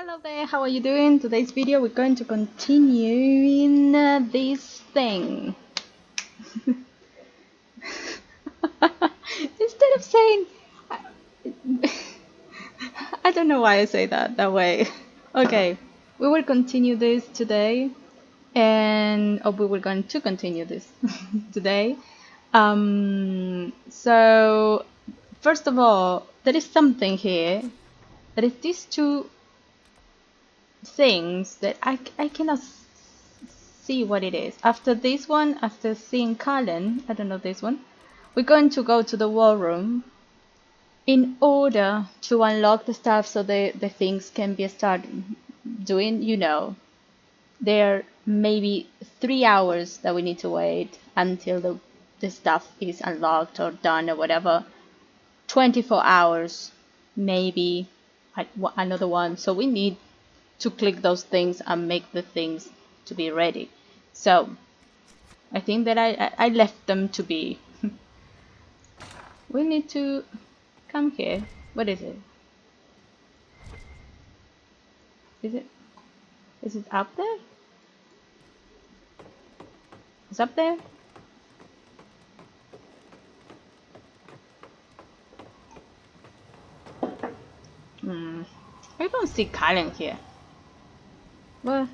Hello there, how are you doing? Today's video we're going to continue in this thing. Instead of saying... I don't know why I say that way. Okay, we will continue this today. We were going to continue this today. So, first of all, there is something here. There is these two things that I cannot see what it is. After this one, after seeing Cullen, I don't know this one, we're going to go to the war room in order to unlock the stuff so the things can be started doing, you know. There may be 3 hours that we need to wait until the stuff is unlocked or done or whatever. 24 hours, maybe another one. So we need to click those things and make the things to be ready. So I think that I left them to be. We need to come here. What is it? Is it up there? It's up there? I don't see Cullen here. Well,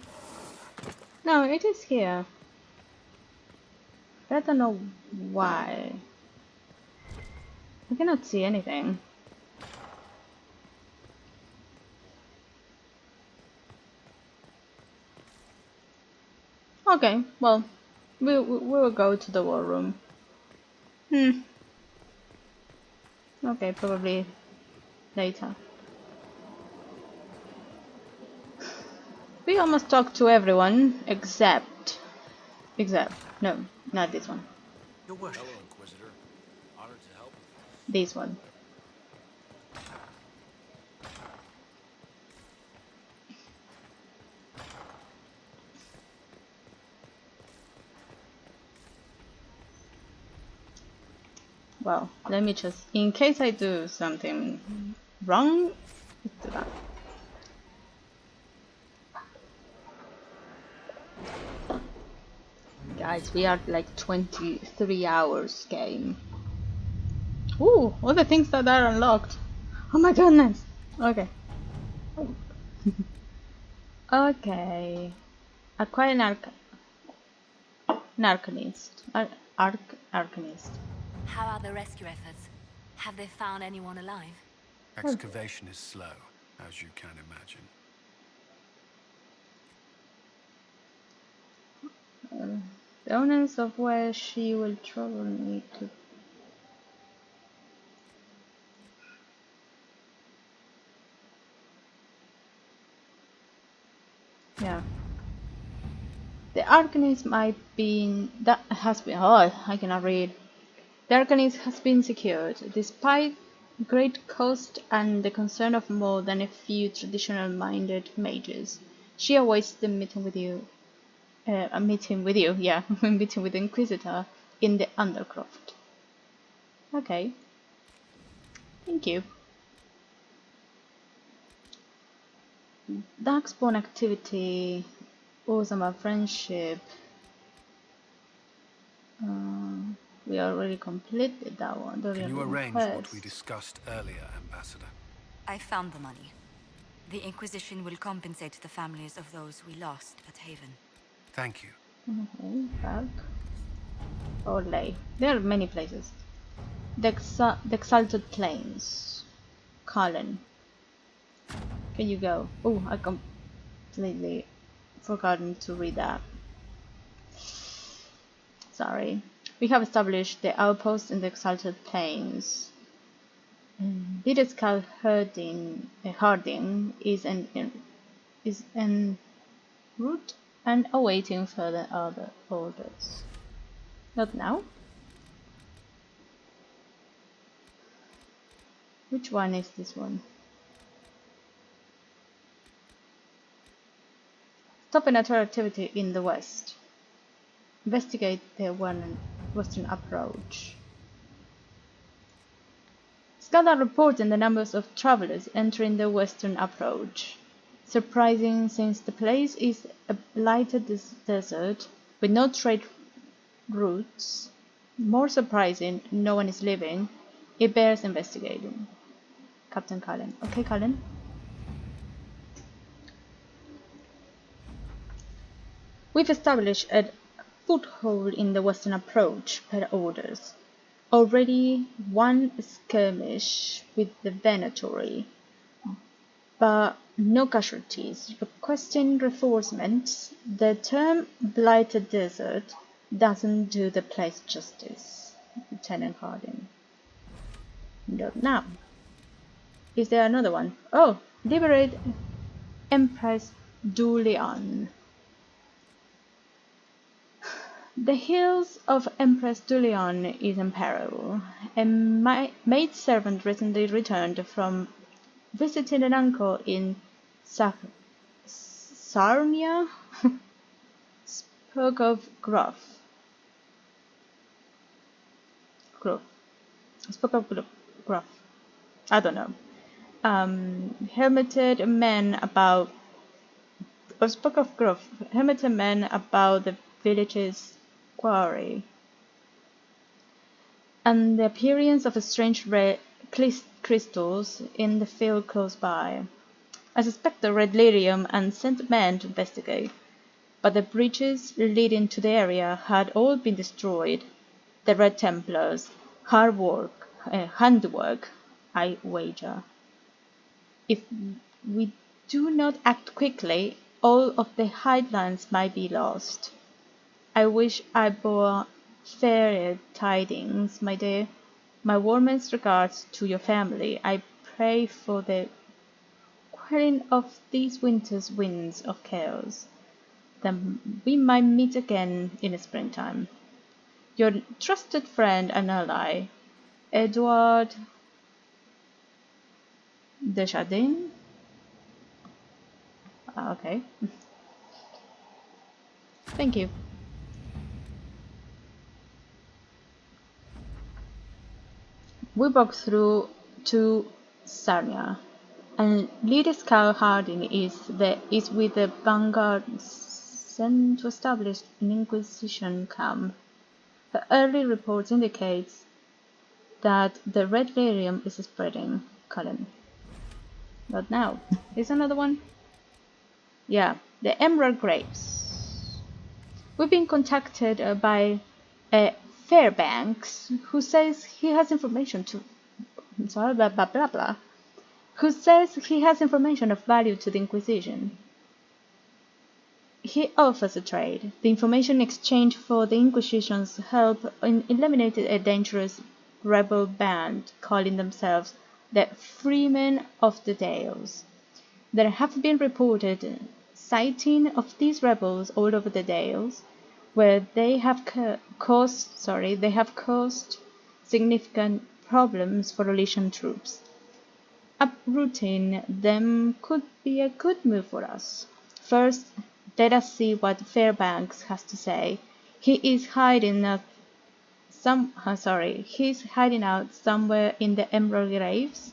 no, it is here. But I don't know why. I cannot see anything. Okay, well, we will go to the war room. Okay, probably later. We almost talked to everyone except no, not this one. Your worship. Hello, Inquisitor. Honored to help. This one. Well, let me just, in case I do something wrong, let's do that. Guys, we are like 23 hours game. Ooh, all the things that are unlocked. Oh my goodness. Okay. Okay. Acquire an arcanist. Arcanist. How are the rescue efforts? Have they found anyone alive? Excavation is slow, as you can imagine. The owners of where she will travel need to. Yeah. The arcanist might be oh, I cannot read. The arcanist has been secured, despite great cost and the concern of more than a few traditional-minded mages. She awaits the meeting with you. A meeting with you, yeah, a meeting with the Inquisitor in the Undercroft. Okay. Thank you. Darkspawn activity. Awesome friendship. We already completed that one. Can you arrange what we discussed earlier, Ambassador? I found the money. The Inquisition will compensate the families of those we lost at Haven. Thank you. Okay, back. Orlay. There are many places. The Exalted Plains. Cullen. Can you go? Oh, I completely forgotten to read that. Sorry. We have established the outpost in the Exalted Plains. Bidescal Harding is en route and awaiting further other orders. Not now? Which one is this one? Stop a natural activity in the west. Investigate the western approach. Scala reporting the numbers of travelers entering the western approach. Surprising since the place is a blighted desert with no trade routes. More surprising, no one is living. It bears investigating. Captain Cullen. Okay, Cullen. We've established a foothold in the western approach per orders. Already one skirmish with the Venatori, but no casualties. Requesting reinforcements. The term blighted desert doesn't do the place justice, Lieutenant Harding. Not now. Is there another one? Oh, liberate Empress Dulian. The hills of Empress Dulian is in peril. A maidservant recently returned from visiting an uncle in Sarnia spoke of gruff. I don't know. Helmeted men about spoke of gruff. Helmeted men about the village's quarry, and the appearance of strange red crystals in the field close by. I suspect the Red Lyrium and sent men to investigate, but the bridges leading to the area had all been destroyed. The Red Templars, handwork, I wager. If we do not act quickly, all of the highlands might be lost. I wish I bore fairer tidings, my dear. My warmest regards to your family. I pray for the quelling of these winter's winds of chaos. Then we might meet again in the springtime. Your trusted friend and ally, Edward Desjardins. Okay. Thank you. We walk through to Sarnia, and leader Scout Harding is with the vanguard sent to establish an Inquisition camp. The early reports indicate that the Red Varium is spreading. Cullen. Not now. Is another one? Yeah, the Emerald Grapes. We've been contacted by Fairbanks, who says he has information who says he has information of value to the Inquisition. He offers a trade. The information exchange for the Inquisition's help in eliminating a dangerous rebel band calling themselves the Freemen of the Dales. There have been reported sighting of these rebels all over the Dales, where they have caused significant problems for Elysian troops. Uprooting them could be a good move for us. First, let us see what Fairbanks has to say. He's hiding out somewhere in the Emerald Graves,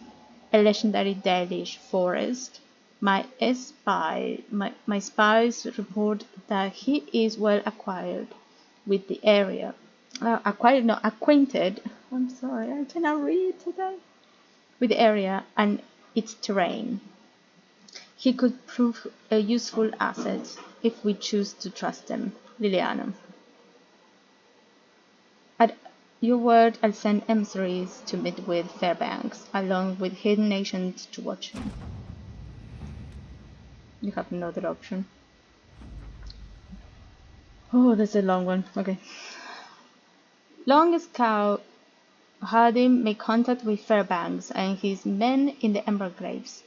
a legendary Dalish forest. My spies report that he is well acquainted with the area. Acquainted. I'm sorry, I cannot read today. With the area and its terrain. He could prove a useful asset if we choose to trust him. Liliana. At your word, I'll send emissaries to meet with Fairbanks, along with hidden agents to watch him. You have no other option. Oh, that's a long one. Okay. Long Scout Harding made contact with Fairbanks and his men in the Emerald Graves,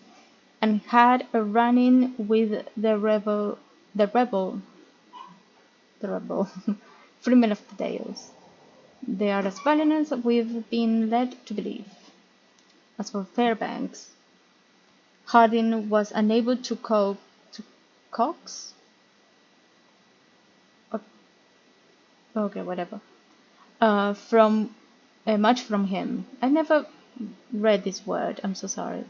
and had a run-in with the rebel, Freemen of the Dales. They are as valiant as we've been led to believe. As for Fairbanks, Harding was unable to coax. Okay, whatever. From much from him. I never read this word. I'm so sorry.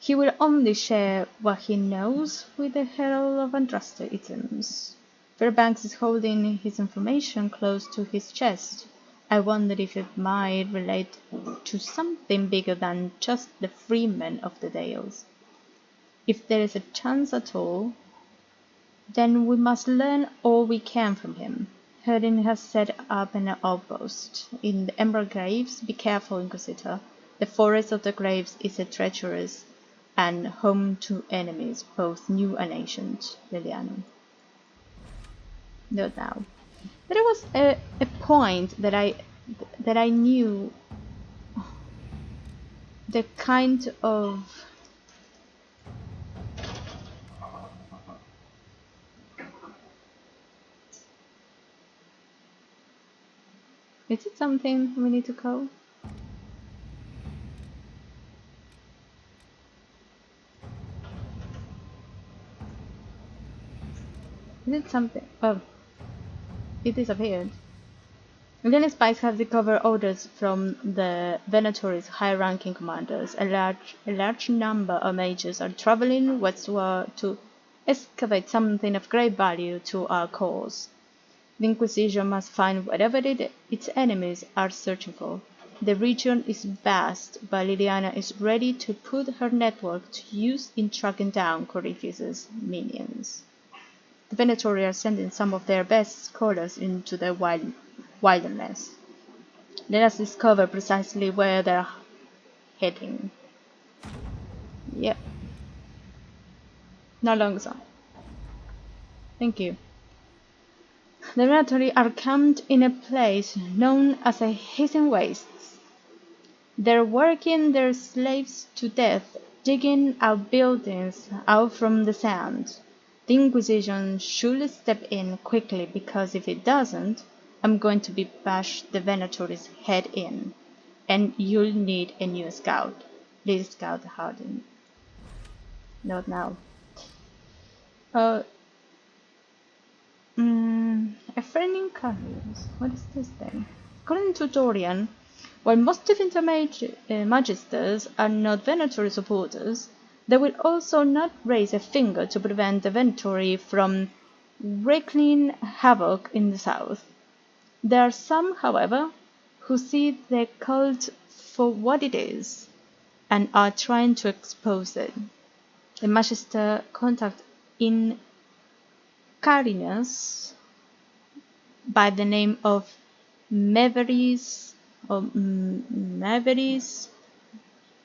He will only share what he knows with the Herald of Andraste. Fairbanks is holding his information close to his chest. I wondered if it might relate to something bigger than just the freemen of the Dales. If there is a chance at all, then we must learn all we can from him. Herding has set up an outpost in the Emerald Graves. Be careful, Inquisitor. The forest of the Graves is a treacherous and home to enemies, both new and ancient. Liliana. Not now. There was a point that I knew the kind of is it something we need to call? Is it something? Oh, it disappeared. Then spies have recovered orders from the Venatori's high-ranking commanders. A large number of mages are traveling westward to excavate something of great value to our cause. The Inquisition must find whatever its enemies are searching for. The region is vast, but Liliana is ready to put her network to use in tracking down Corypheus's minions. The Venatori are sending some of their best scholars into the wilderness. Let us discover precisely where they're heading. Yep. Not long so. Thank you. The Venatori are camped in a place known as a hidden wastes. They're working their slaves to death, digging out buildings out from the sand. The Inquisition should step in quickly, because if it doesn't, I'm going to bash the Venatori's head in, and you'll need a new scout. Please, Scout Hardin. Not now. A friend in Carriers. What is this thing? According to Dorian, while most of Magisters are not Venatori supporters, they will also not raise a finger to prevent the Venatori from wreaking havoc in the south. There are some, however, who see the cult for what it is and are trying to expose it. The Magister contact in Carinus by the name of Maveris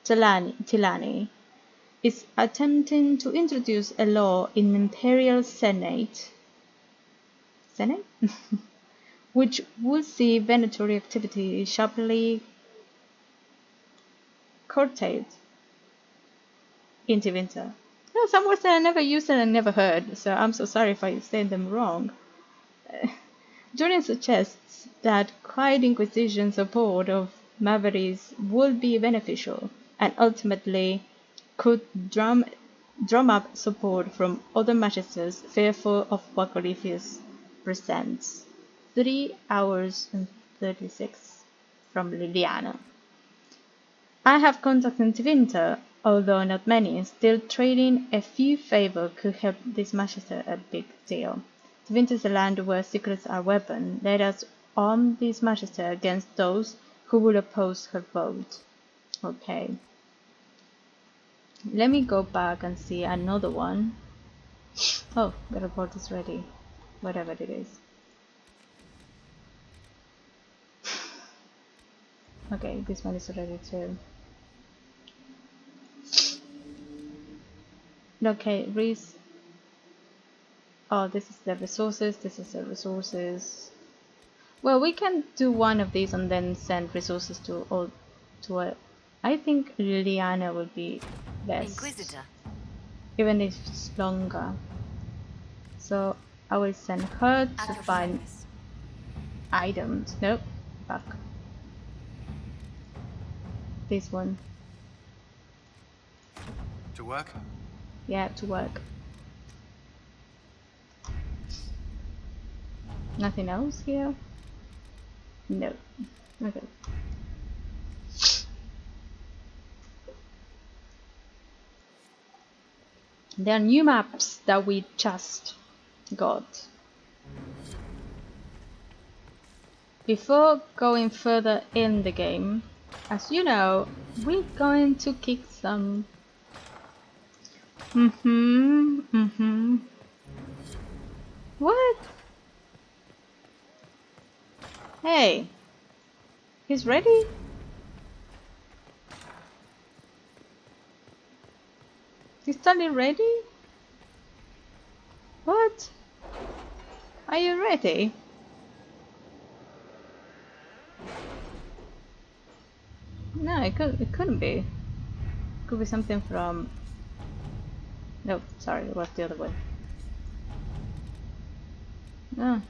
Tilani is attempting to introduce a law in the Imperial Senate which would see Venatori activity sharply curtailed into winter. No, some words that I never used and I never heard, so I'm so sorry if I say them wrong. Dorian suggests that quiet Inquisition support of Maveris would be beneficial, and ultimately could drum up support from other magisters fearful of what Corypheus presents. 3 hours and 36 from Liliana. I have contacts in Tevinter, although not many. Still, trading a few favor could help this magister a big deal. Tevinter is a land where secrets are weapons. Let us arm this magister against those who will oppose her vote. Okay. Let me go back and see another one. Oh, the report is ready. Whatever it is. Okay, this one is ready too. Okay, oh, this is the resources, this is the resources. Well, we can do one of these and then send resources to I think Liliana would be best. Inquisitor. Even if it's longer. So I will send her to find items. Nope, back. This one. To work? Yeah, to work. Nothing else here? No. Okay. There are new maps that we just got. Before going further in the game, as you know, we're going to kick some. What? Hey, he's ready? He's totally ready? What? Are you ready? No, it couldn't be. Could be something from. No, sorry, it was the other way. No.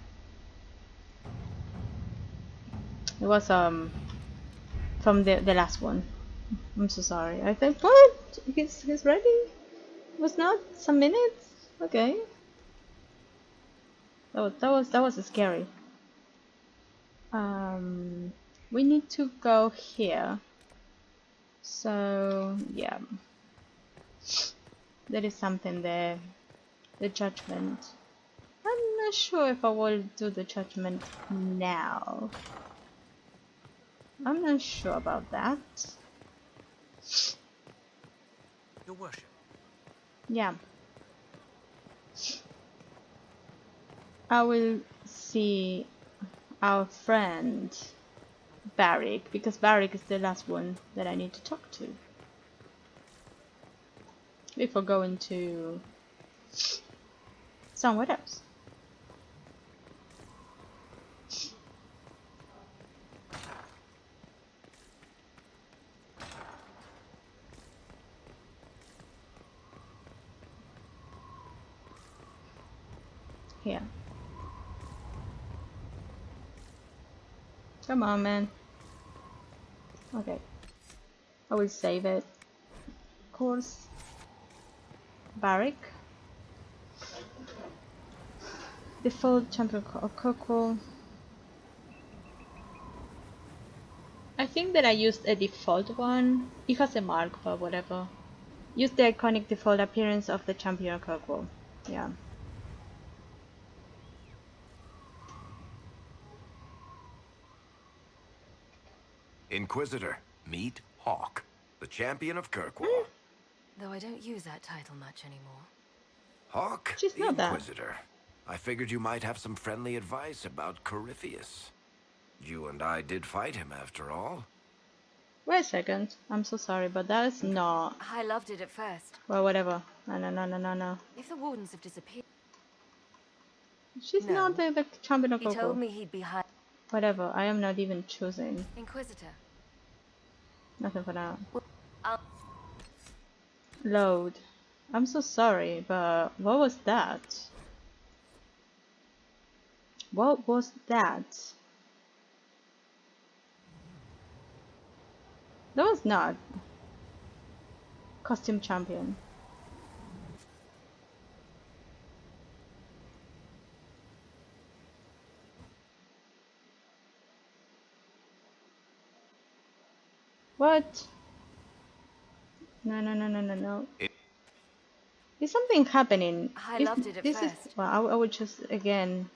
It was from the last one. I'm so sorry. I think what? He's ready? It was not some minutes? Okay. That was scary. We need to go here. So yeah. There is something there. The judgment. I'm not sure if I will do the judgment now. I'm not sure about that. Your worship. Yeah. I will see our friend Barrick, because Barrick is the last one that I need to talk to before going to somewhere else. Here. Come on, man. Okay. I will save it. Of course. Barrick. Default champion of Coco. I think that I used a default one. It has a mark, but whatever. Use the iconic default appearance of the champion Coco. Yeah. Inquisitor, meet Hawk, the champion of Kirkwall. Though I don't use that title much anymore. Hawk, She's the not that. Inquisitor. I figured you might have some friendly advice about Corypheus. You and I did fight him after all. Wait a second. I'm so sorry, but that is not. I loved it at first. Well, whatever. No. If the wardens have disappeared... She's No. not the champion of He told Coco. me he'd be high... Whatever. I am not even choosing. Inquisitor. Nothing for now. I'll... Load. I'm so sorry, but what was that? What was that? That was not costume champion. What? No. Is something happening? I loved it at This is first. well. I would just again.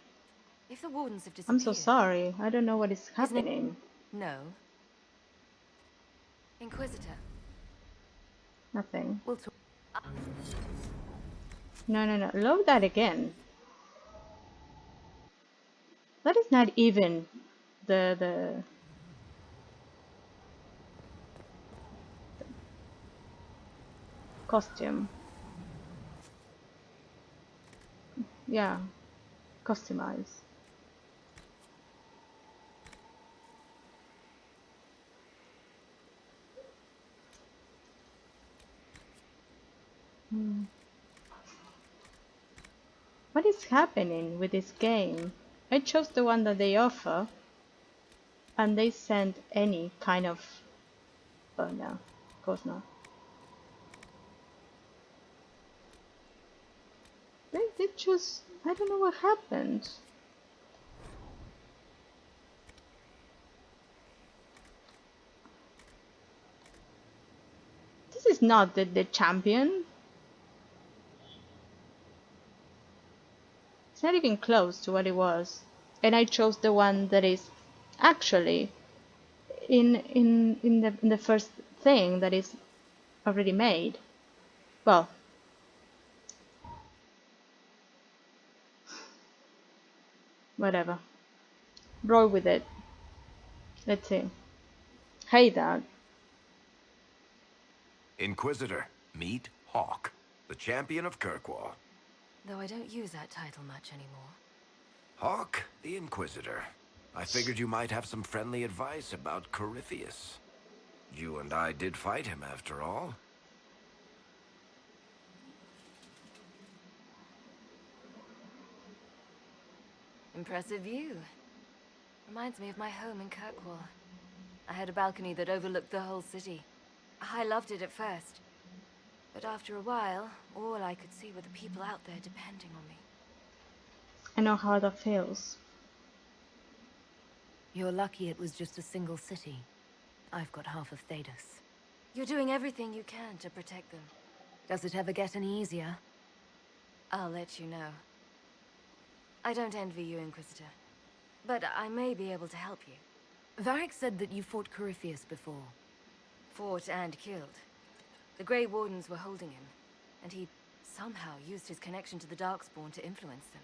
If the wardens have I'm disappeared... so sorry. I don't know what is His happening. No. Inquisitor. Nothing. We'll talk... No. Load that again. That is not even the costume. Yeah, customize. What is happening with this game? I chose the one that they offer, and they sent any kind of. Oh no, of course not. They just. I don't know what happened. This is not the champion. It's not even close to what it was. And I chose the one that is actually in the first thing that is already made. Well, whatever. Roll with it. Let's see. Hey, Dad. Inquisitor, meet Hawk, the champion of Kirkwall. Though I don't use that title much anymore. Hawk, the Inquisitor. I figured you might have some friendly advice about Corypheus. You and I did fight him, after all. Impressive view. Reminds me of my home in Kirkwall. I had a balcony that overlooked the whole city. I loved it at first. But after a while, all I could see were the people out there depending on me. I know how that feels. You're lucky it was just a single city. I've got half of Thedas. You're doing everything you can to protect them. Does it ever get any easier? I'll let you know. I don't envy you, Inquisitor. But I may be able to help you. Varric said that you fought Corypheus before. Fought and killed. The Grey Wardens were holding him, and he somehow used his connection to the Darkspawn to influence them.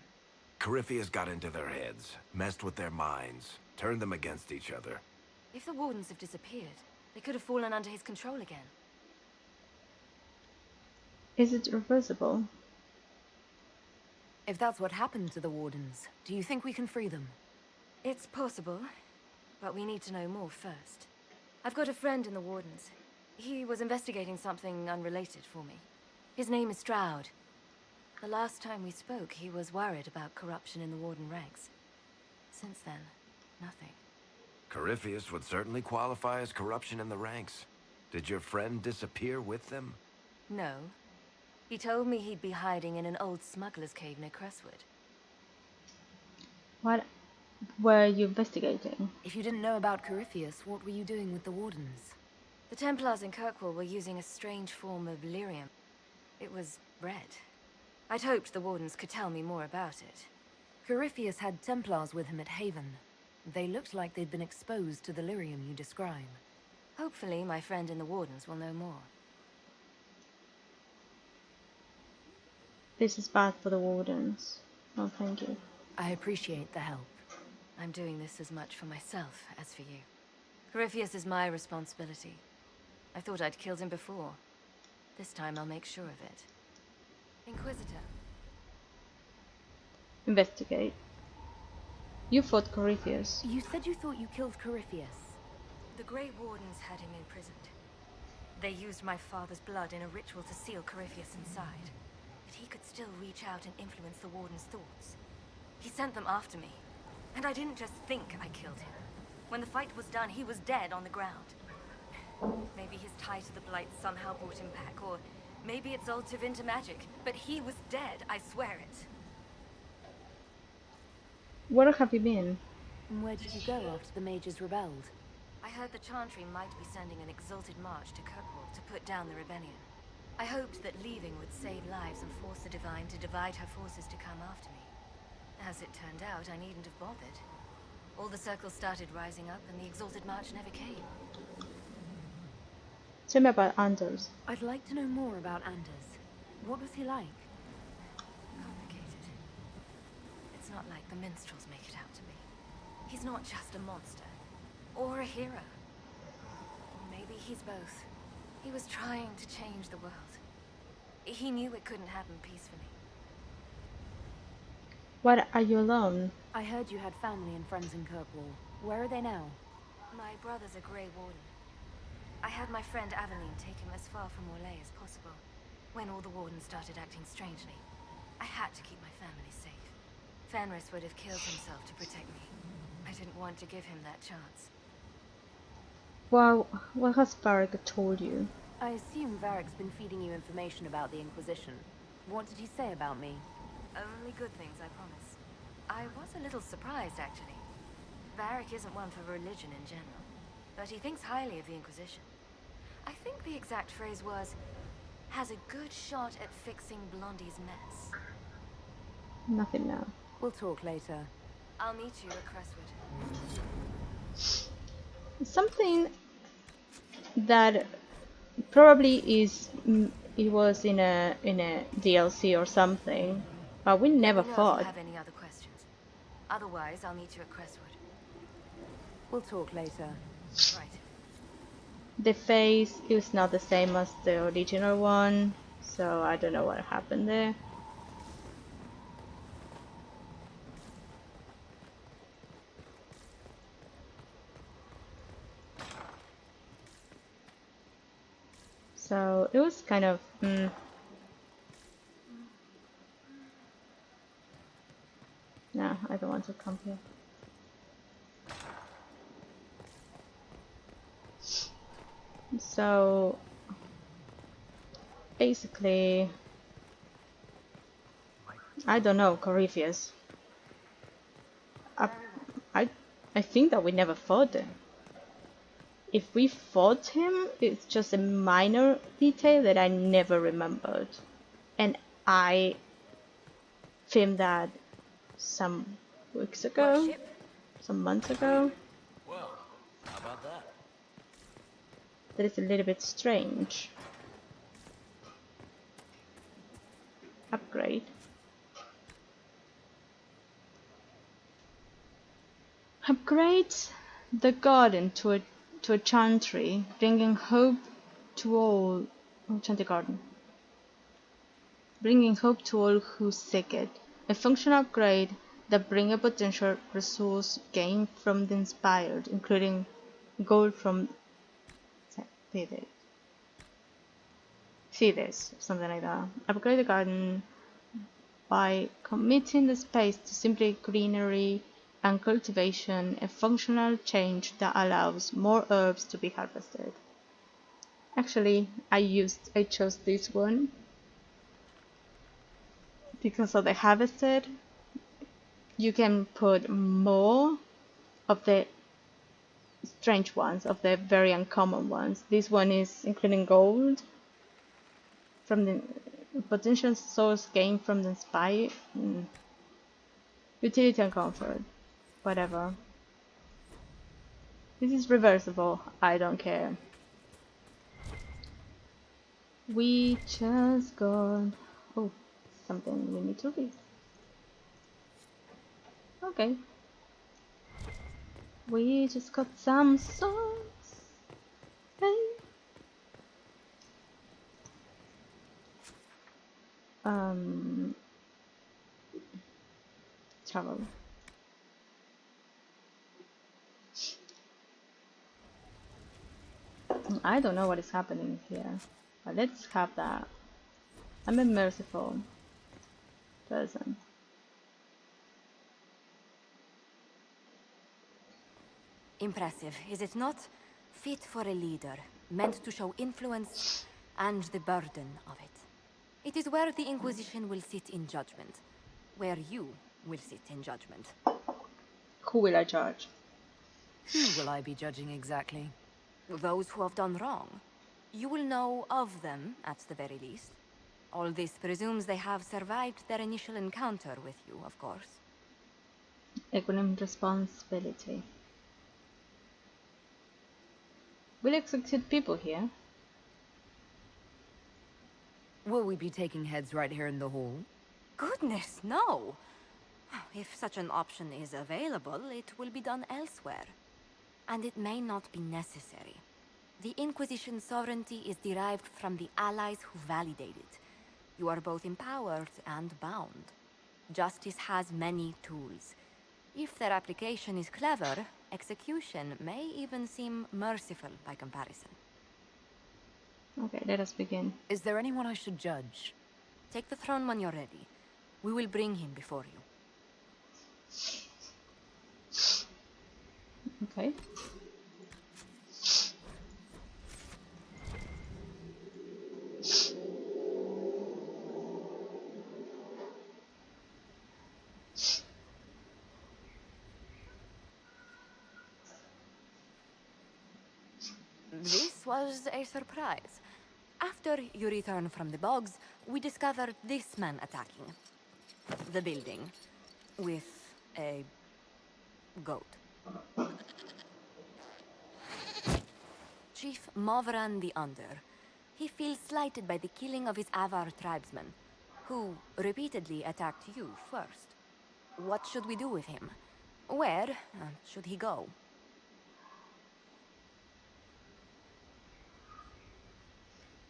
Corypheus got into their heads, messed with their minds, turned them against each other. If the Wardens have disappeared, they could have fallen under his control again. Is it reversible? If that's what happened to the Wardens, do you think we can free them? It's possible, but we need to know more first. I've got a friend in the Wardens. He was investigating something unrelated for me. His name is Stroud. The last time we spoke, he was worried about corruption in the Warden ranks. Since then, nothing. Corypheus would certainly qualify as corruption in the ranks. Did your friend disappear with them? No. He told me he'd be hiding in an old smuggler's cave near Crestwood. What were you investigating? If you didn't know about Corypheus, what were you doing with the Wardens? The Templars in Kirkwall were using a strange form of lyrium. It was red. I'd hoped the Wardens could tell me more about it. Corypheus had Templars with him at Haven. They looked like they'd been exposed to the lyrium you describe. Hopefully, my friend in the Wardens will know more. This is bad for the Wardens. Oh, thank you. I appreciate the help. I'm doing this as much for myself as for you. Corypheus is my responsibility. I thought I'd killed him before. This time I'll make sure of it. Inquisitor. Investigate. You fought Corypheus. You said you thought you killed Corypheus. The Grey Wardens had him imprisoned. They used my father's blood in a ritual to seal Corypheus inside. But he could still reach out and influence the Warden's thoughts. He sent them after me. And I didn't just think I killed him. When the fight was done, he was dead on the ground. Maybe his tie to the Blight somehow brought him back, or maybe it's all Tevinter magic. But he was dead, I swear it. Where have you been? And where did you go after the mages rebelled? I heard the Chantry might be sending an exalted march to Kirkwall to put down the rebellion. I hoped that leaving would save lives and force the Divine to divide her forces to come after me. As it turned out, I needn't have bothered. All the circles started rising up, and the exalted march never came. Tell me about Anders. I'd like to know more about Anders. What was he like? Complicated. It's not like the minstrels make it out to be. He's not just a monster. Or a hero. Maybe he's both. He was trying to change the world. He knew it couldn't happen peacefully. Why are you alone? I heard you had family and friends in Kirkwall. Where are they now? My brother's a Grey Warden. I had my friend Aveline take him as far from Orlais as possible. When all the Wardens started acting strangely, I had to keep my family safe. Fenris would have killed himself to protect me. I didn't want to give him that chance. Well, what has Varric told you? I assume Varric's been feeding you information about the Inquisition. What did he say about me? Only good things, I promise. I was a little surprised, actually. Varric isn't one for religion in general, but he thinks highly of the Inquisition. I think the exact phrase was, has a good shot at fixing Blondie's mess. Nothing now. We'll talk later. I'll meet you at Crestwood. Something that probably it was in a DLC or something, but we Let never me know if you fought. have any other questions. Otherwise, I'll meet you at Crestwood. We'll talk later. Right. The face is not the same as the original one, so I don't know what happened there. So it was kind of no, I don't want to come here. So basically, I don't know, Corypheus. I, I, I think that we never fought him. If we fought him, it's just a minor detail that I never remembered. And I filmed that some weeks ago, Worship? some months ago. Well, how about that? That is a little bit strange. Upgrade. Upgrade the garden to a chantry, bringing hope to all. Oh, chantry garden. Bringing hope to all who seek it. A functional upgrade that bring a potential resource gained from the inspired, including gold from see this, something like that. Upgrade the garden by committing the space to simply greenery and cultivation, a functional change that allows more herbs to be harvested. Actually, I chose this one because of the harvested. You can put more of the strange ones, of the very uncommon ones. This one is including gold from the potential source gained from the spy. Utility and comfort. Whatever. This is reversible. I don't care. We just got... Oh, something we need to read. Okay. We just got some songs. Hey. Travel. I don't know what is happening here, but let's have that. I'm a merciful person. Impressive, is it not? Fit for a leader, meant to show influence and the burden of it. It is where the Inquisition will sit in judgment. Where you will sit in judgment. Who will I charge? Who will I be judging exactly? Those who have done wrong. You will know of them, at the very least. All this presumes they have survived their initial encounter with you, of course. Equilibrium responsibility. Will execute people here? Will we be taking heads right here in the hall? Goodness, no! If such an option is available, it will be done elsewhere. And it may not be necessary. The Inquisition's sovereignty is derived from the allies who validate it. You are both empowered and bound. Justice has many tools. If their application is clever, execution may even seem merciful by comparison. Okay, let us begin. Is there anyone I should judge? Take the throne when you're ready. We will bring him before you. Okay. This was a surprise. After you return from the bogs, we discovered this man attacking the building. with a goat. Chief Movran the Under. He feels slighted by the killing of his Avar tribesmen, who repeatedly attacked you first. What should we do with him? Where should he go?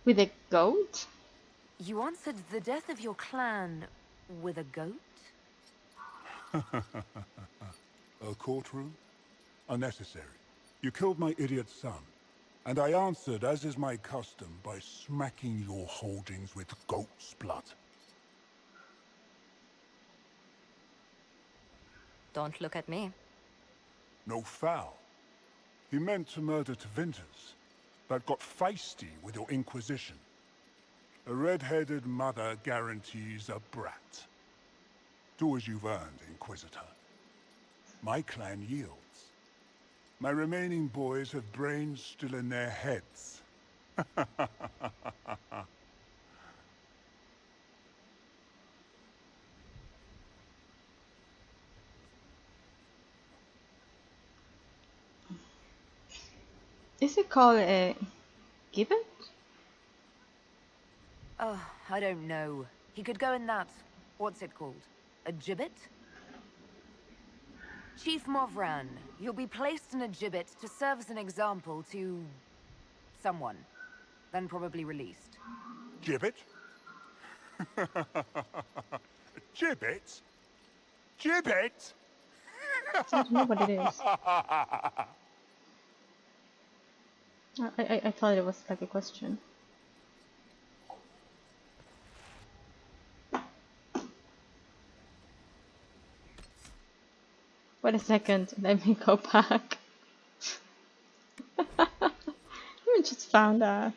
With a goat? You answered the death of your clan with a goat? A courtroom? Unnecessary. You killed my idiot son, and I answered, as is my custom, by smacking your holdings with goat's blood. Don't look at me. No foul. He meant to murder Tevinters, but got feisty with your Inquisition. A red-headed mother guarantees a brat. Do as you've earned, Inquisitor. My clan yields. My remaining boys have brains still in their heads. Is it called a gibbet? Oh, I don't know. He could go in that... what's it called? A gibbet? Chief Movran, you'll be placed in a gibbet to serve as an example to... someone. Then probably released. Gibbet? Gibbet? Gibbet? I don't know what it is. I thought it was like a question. Wait a second, let me go back. We just found a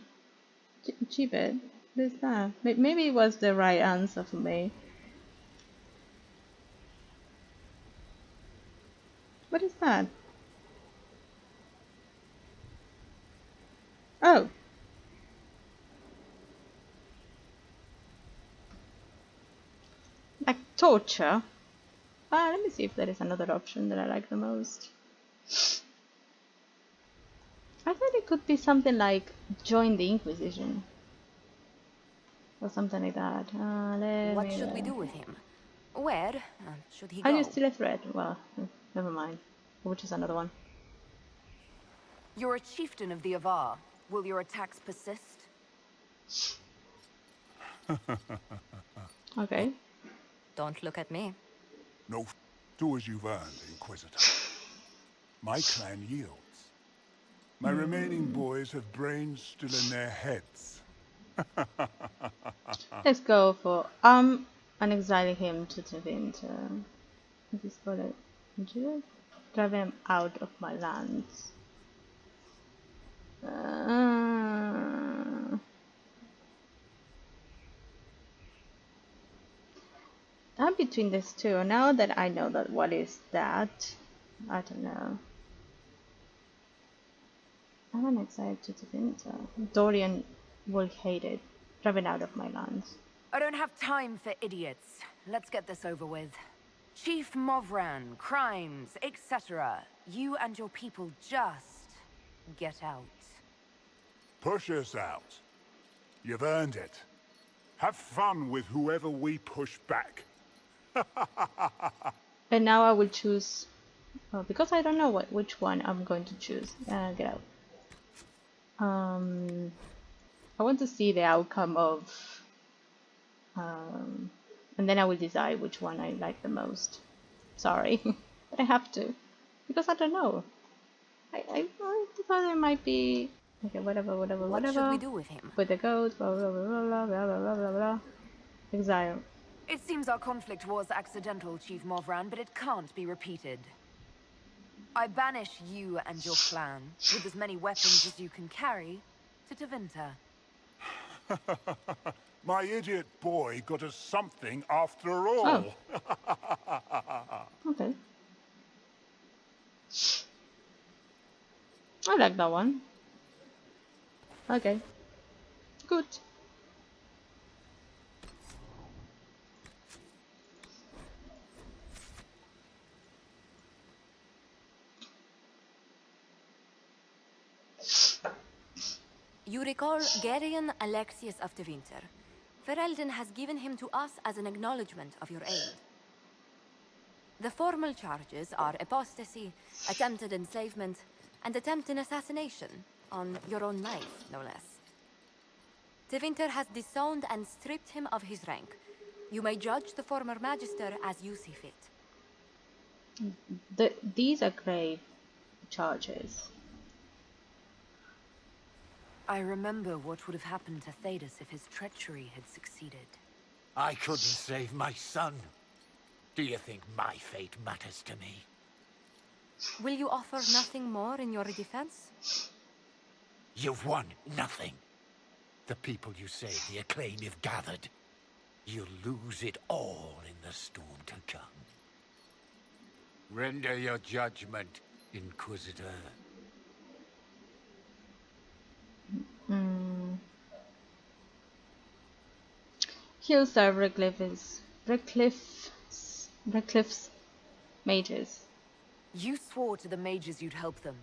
gibbet. What is that? Maybe it was the right answer for me. What is that? Oh. Like torture? Let me see if there is another option that I like the most. I thought it could be something like join the Inquisition. Or something like that. What should we do with him? Where should he Are go? you still a threat? Well, never mind. Which is another one. You're a chieftain of the Avar. Will your attacks persist? Okay. Don't look at me. No, do as you've earned, Inquisitor. My clan yields. My remaining boys have brains still in their heads. Let's go for and exiling him to Tevinter. What is called it? Drive him out of my lands. I'm between these two. Now that I know that what is that, I don't know. I'm an exiled to Tevinter. Dorian will hate it. Driven out of my lands. I don't have time for idiots. Let's get this over with. Chief Movran, crimes, etc. You and your people just get out. Push us out. You've earned it. Have fun with whoever we push back. And now I will choose, because I don't know which one I'm going to choose. Get out. I want to see the outcome of, and then I will decide which one I like the most. Sorry, but I have to, because I don't know. I thought it might be okay. Whatever. What should we do with him? With the goat, blah blah blah blah blah blah blah blah. Exile. It seems our conflict was accidental, Chief Movran, but it can't be repeated. I banish you and your clan, with as many weapons as you can carry, to Tevinter. My idiot boy got us something after all. Oh. Okay. I like that one. Okay. Good. You recall Gerion Alexius of the Winter. Ferelden has given him to us as an acknowledgement of your aid. The formal charges are apostasy, attempted enslavement, and attempted assassination, on your own life, no less. Tevinter has disowned and stripped him of his rank. You may judge the former magister as you see fit. These are grave charges. I remember what would have happened to Thedas if his treachery had succeeded. I couldn't save my son. Do you think my fate matters to me? Will you offer nothing more in your defense? You've won nothing. The people you saved, the acclaim you've gathered. You'll lose it all in the storm to come. Render your judgment, Inquisitor. Heals are Redcliffe's mages. You swore to the mages you'd help them.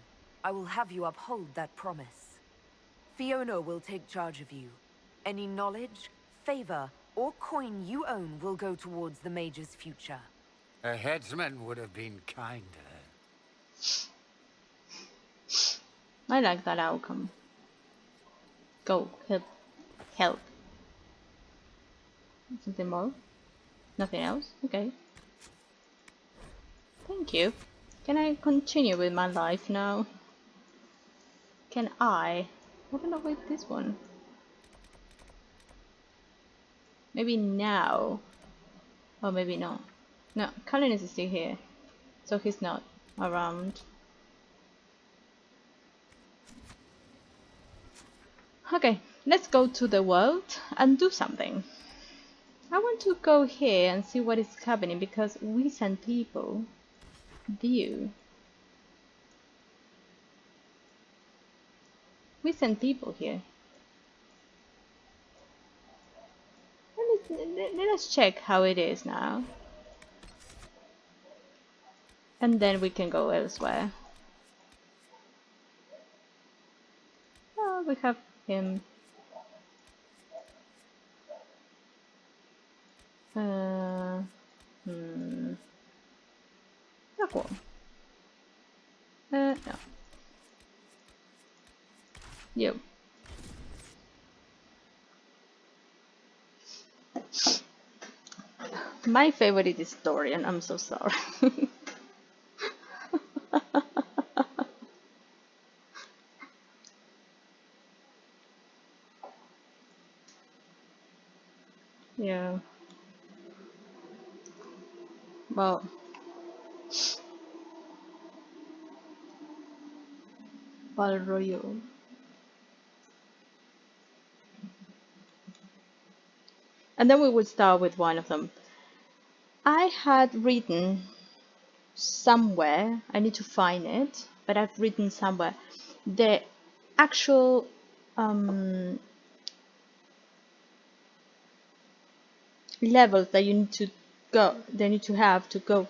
I will have you uphold that promise. Fiona will take charge of you. Any knowledge, favor, or coin you own will go towards the mages' future. A headsman would have been kinder. I like that outcome. Go, help. Something more? Nothing else? Okay. Thank you. Can I continue with my life now? Can I? I don't know with this one. Maybe now. Or maybe not. No, Cullen is still here. So he's not around. Okay, let's go to the world and do something. I want to go here and see what is happening because we send people. View. We send people here. Let us check how it is now. And then we can go elsewhere. Oh, we have him. That one. No. You. My favorite is Dorian, I'm so sorry. Yeah. Well. Royal. And then we would start with one of them. I had written somewhere, I need to find it, but I've written somewhere the actual levels that you need to go, they need to have to go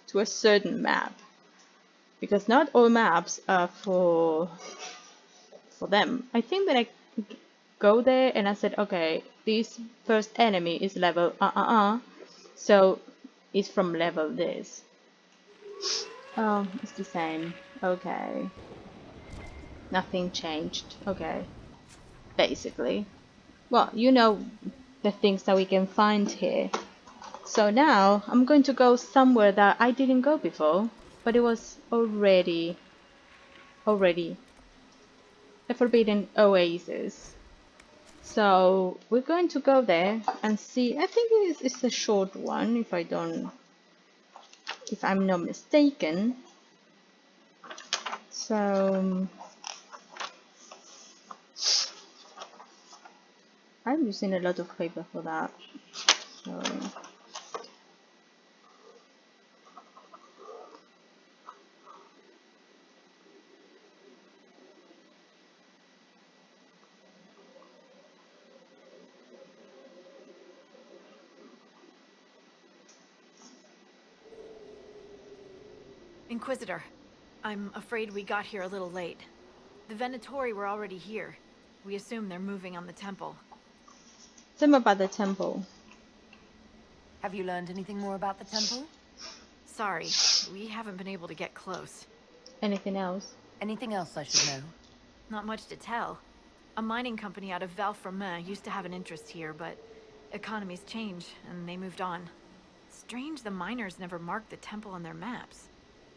to a certain map, because not all maps are for them. I think that I go there and I said, okay, this first enemy is level so it's from level this. Oh, it's the same. Okay. Nothing changed. Okay. Basically. Well, you know the things that we can find here. So now I'm going to go somewhere that I didn't go before, but it was already a forbidden oasis. So we're going to go there and see. I think it's a short one, if I'm not mistaken. So I'm using a lot of paper for that. So Inquisitor, I'm afraid we got here a little late. The Venatori were already here. We assume they're moving on the temple. Tell me about the temple. Have you learned anything more about the temple? Sorry, we haven't been able to get close. Anything else? Anything else I should know? Not much to tell. A mining company out of Valfremin used to have an interest here, but economies change, and they moved on. Strange the miners never marked the temple on their maps.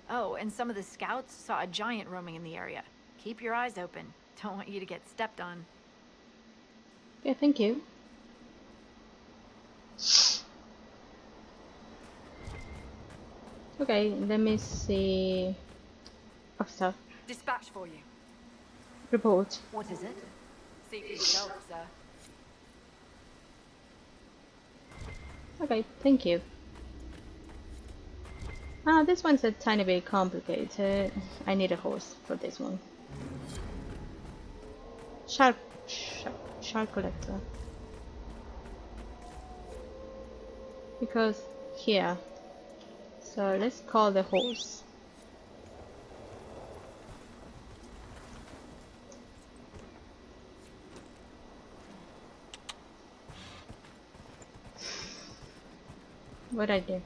Oh, and some of the scouts saw a giant roaming in the area. Keep your eyes open. Don't want you to get stepped on. Yeah, thank you. Okay, let me see. Officer, Dispatch for you. report. What is it? Seek yourself, sir. Okay, thank you. Ah, this one's a tiny bit complicated. I need a horse for this one. Shark collector. Because here. So let's call the horse. What I do?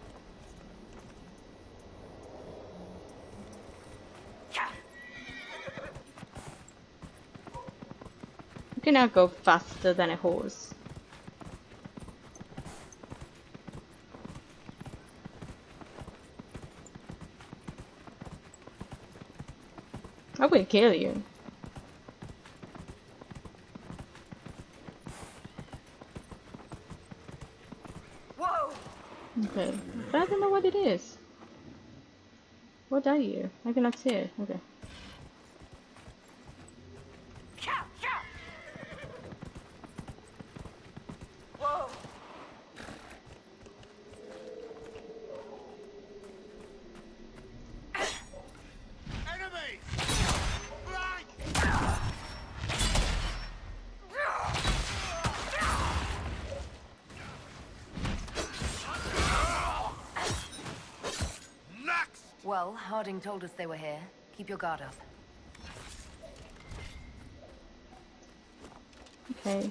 You cannot go faster than a horse. I will kill you. Whoa! Okay, but I don't know what it is. What are you? I cannot see it. Okay. Whoa! Enemies! Right! Next! Well, Harding told us they were here. Keep your guard up. Okay.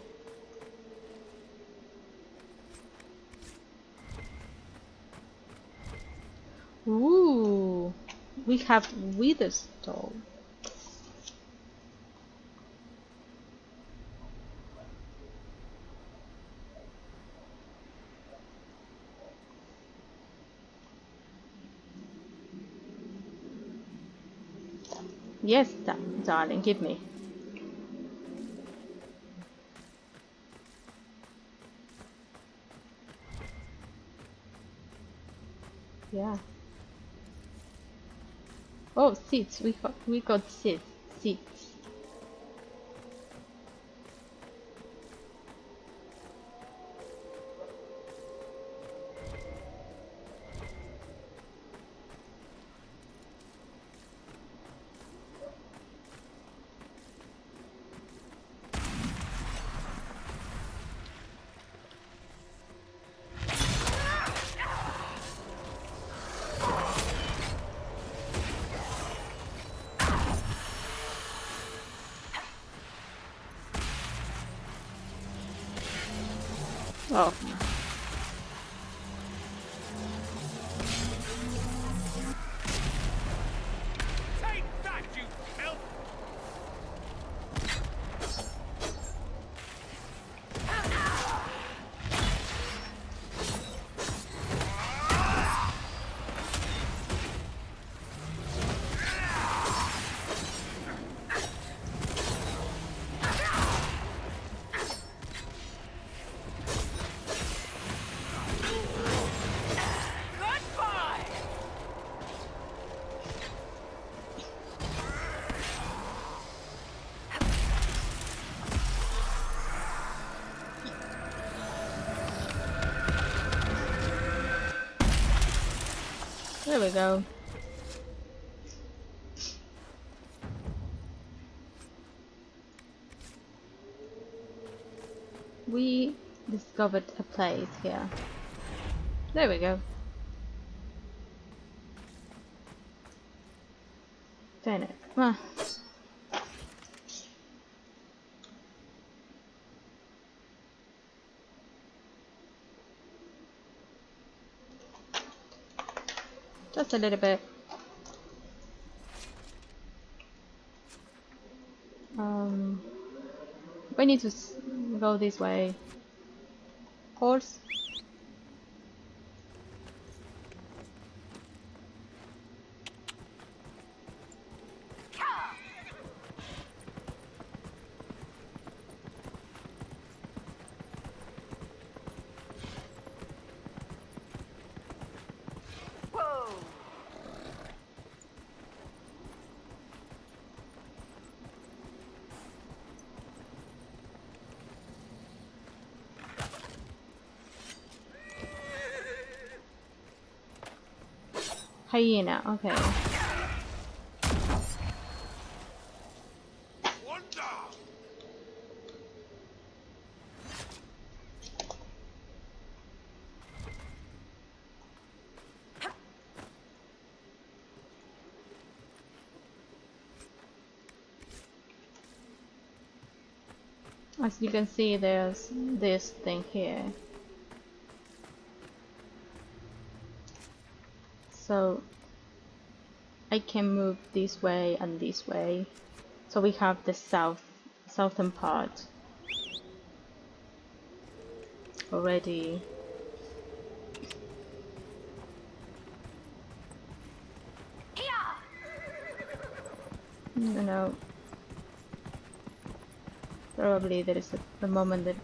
Ooh, we have Witherstone. Yes, darling, give me. Yeah. Oh, seeds. We got seeds. Seeds. Oh. Take that, you filth! Goodbye! There we go. We discovered a place here. There we go. Damn it. Ah. Just a little bit. We need to go this way. Horse. Hyena, okay. As you can see, there's this thing here. So I can move this way and this way. So we have the southern part already. You know, probably there is a moment that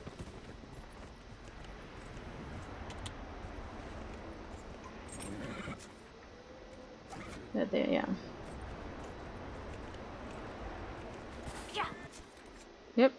there, yeah. Yep.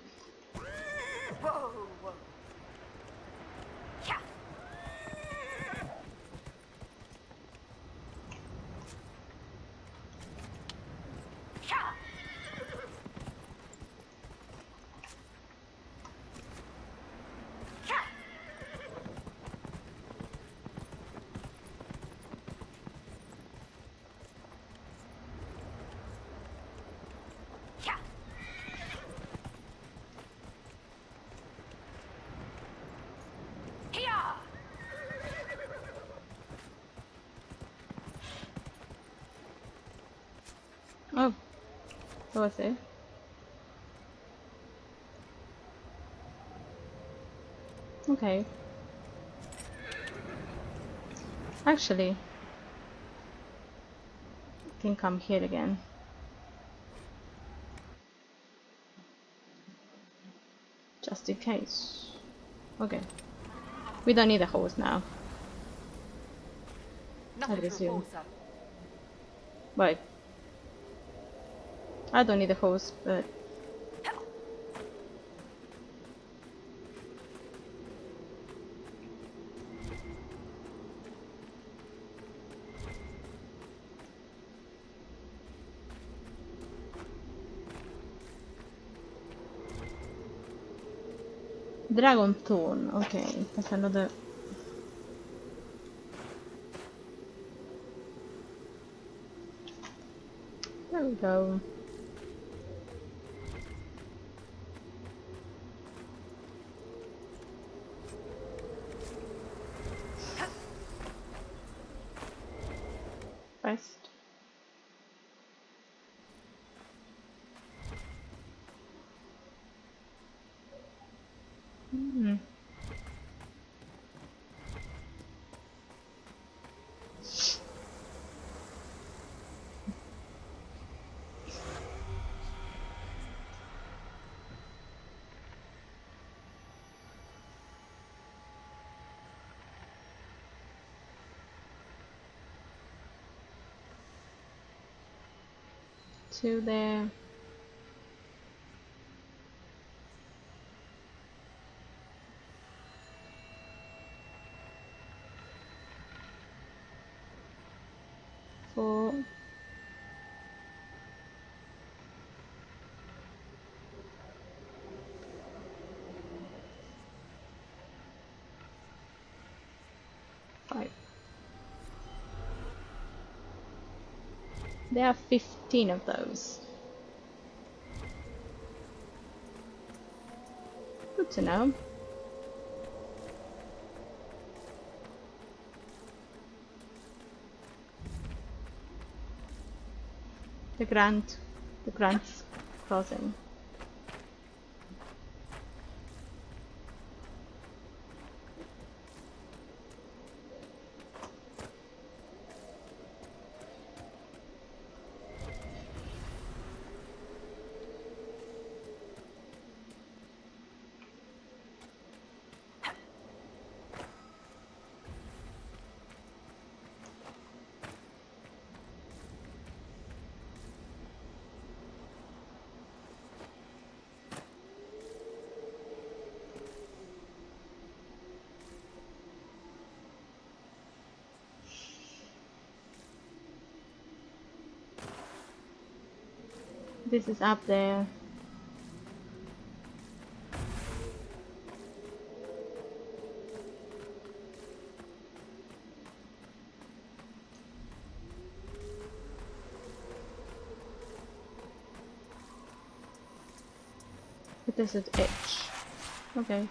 Oh, that was it. Okay. Actually, I can come here again. Just in case. Okay. We don't need a hose now. I presume. Right. I don't need a hose, but Dragon Thorn, okay, that's another. There we go. Rest. Two there. Four. Five. There are 15 of those. Good to know. The Grant's Crossing. This is up there. The desert edge. Okay.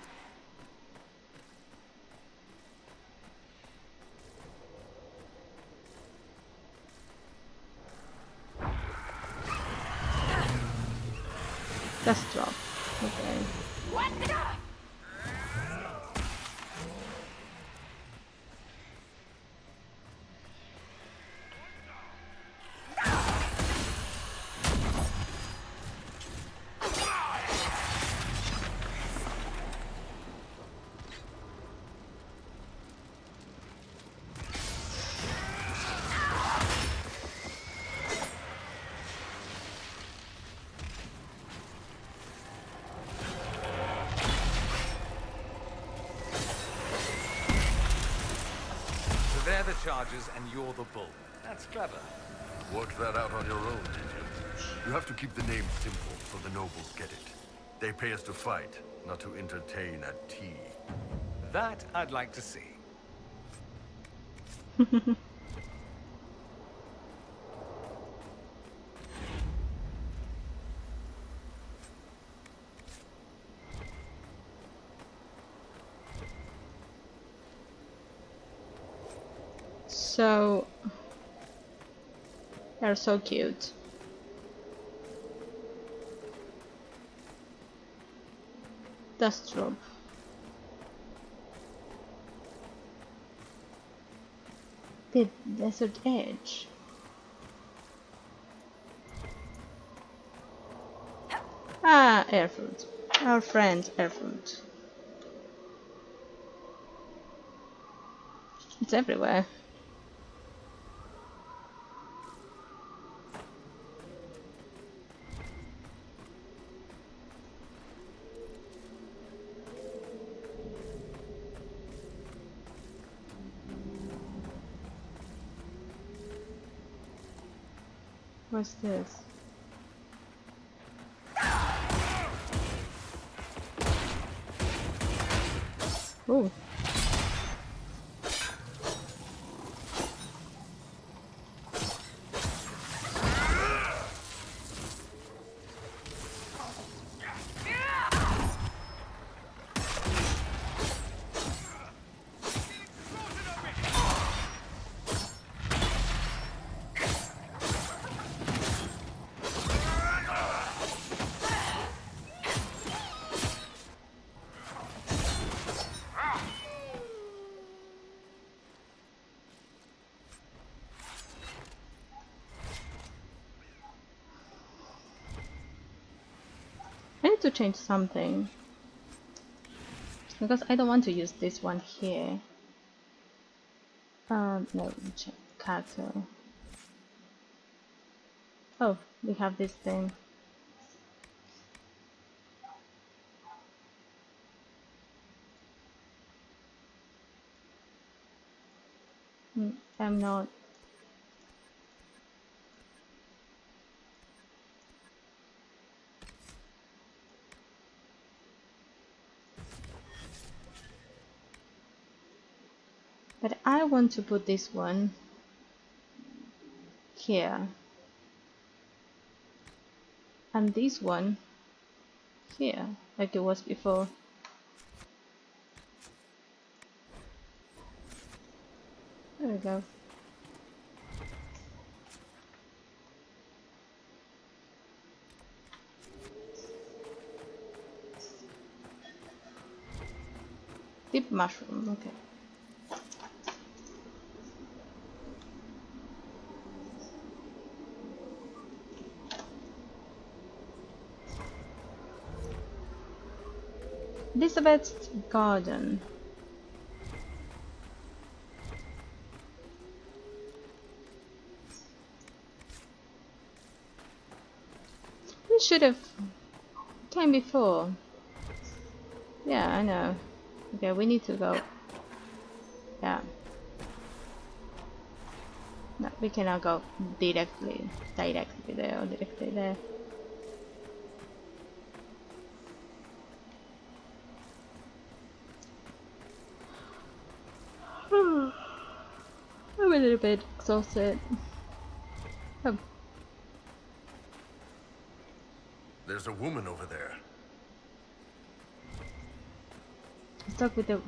Just drop. Okay. So they're the chargers and you're the bull. That's clever. Worked that out on your own, did you? You have to keep the name simple so the nobles get it. They pay us to fight, not to entertain at tea. That I'd like to see. So they're so cute. Dust drop. The desert edge. Ah, airfood. Our friend airfood. It's everywhere. What's this? Oh. I need to change something because I don't want to use this one here. No, check cattle. Oh, we have this thing. I'm not. But I want to put this one here. And this one here, like it was before. There we go. Deep mushroom, okay. Elizabeth's garden. We should have came before. Yeah, I know. Okay, we need to go. Yeah. No, we cannot go directly there or directly there. I'm a little bit exhausted. Oh, There's a woman over there. stuck with the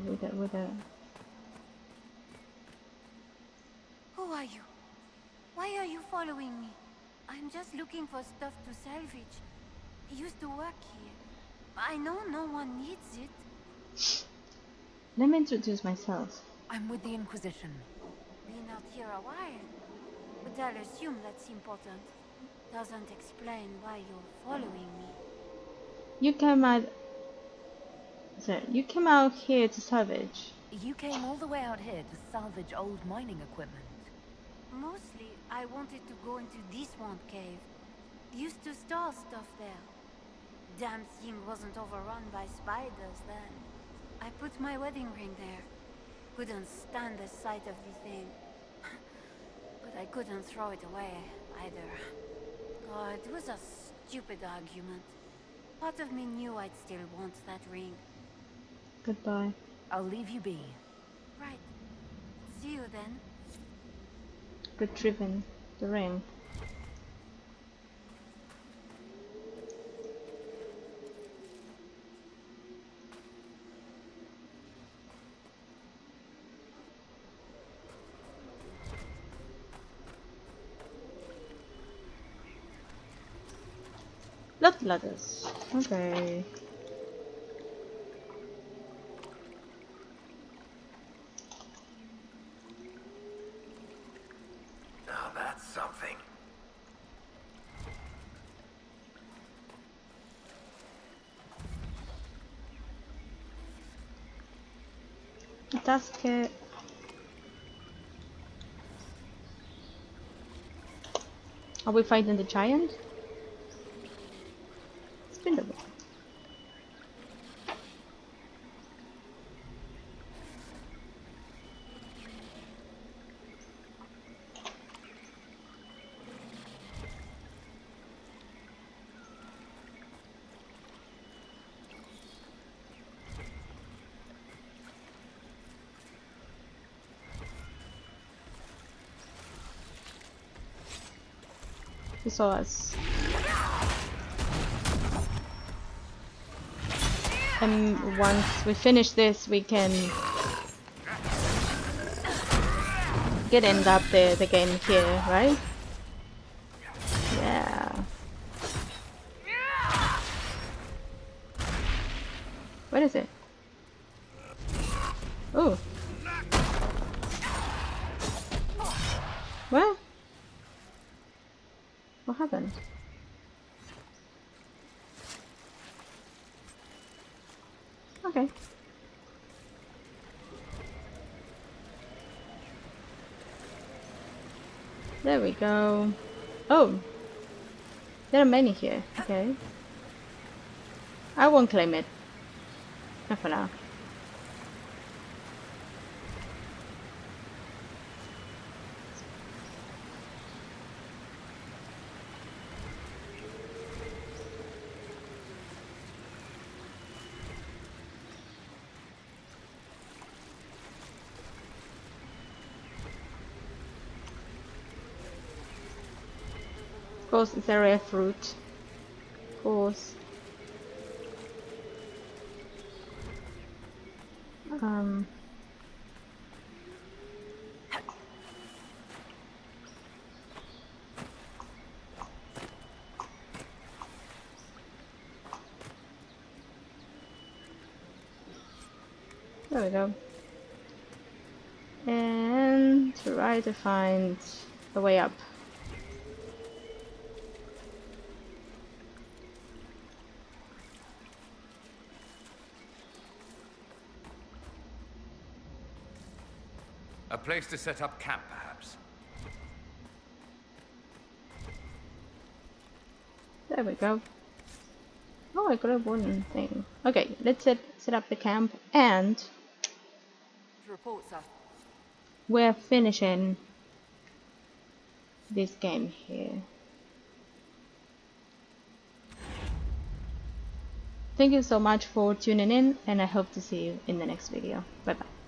Who are you? Why are you following me? I'm just looking for stuff to salvage. I used to work here. I know no one needs it. Let me introduce myself. I'm with the Inquisition. Been out here a while. But I'll assume that's important. Doesn't explain why you're following me. You came out. So you came out here to salvage. You came all the way out here to salvage old mining equipment. Mostly, I wanted to go into this one cave. Used to store stuff there. Damn thing wasn't overrun by spiders then. I put my wedding ring there. Couldn't stand the sight of the thing. But I couldn't throw it away, either. God, it was a stupid argument. Part of me knew I'd still want that ring. Goodbye. I'll leave you be. Right. See you then. Retrieving the ring. Lot ladders. Okay. Now that's something. Task. Are we fighting the giant? It's been a while. He saw us. And once we finish this, we can end up the game here, right? Yeah. What is it? Oh. What? What happened? Okay. There we go. Oh. There are many here. Okay. I won't claim it. Not for now. Of course, it's a rare fruit. Of course. There we go. And try to find a way up. A place to set up camp, perhaps. There we go. Oh, I got a wooden thing. Okay, let's set up the camp, and Report, sir. we're finishing this game here. Thank you so much for tuning in, and I hope to see you in the next video. Bye bye.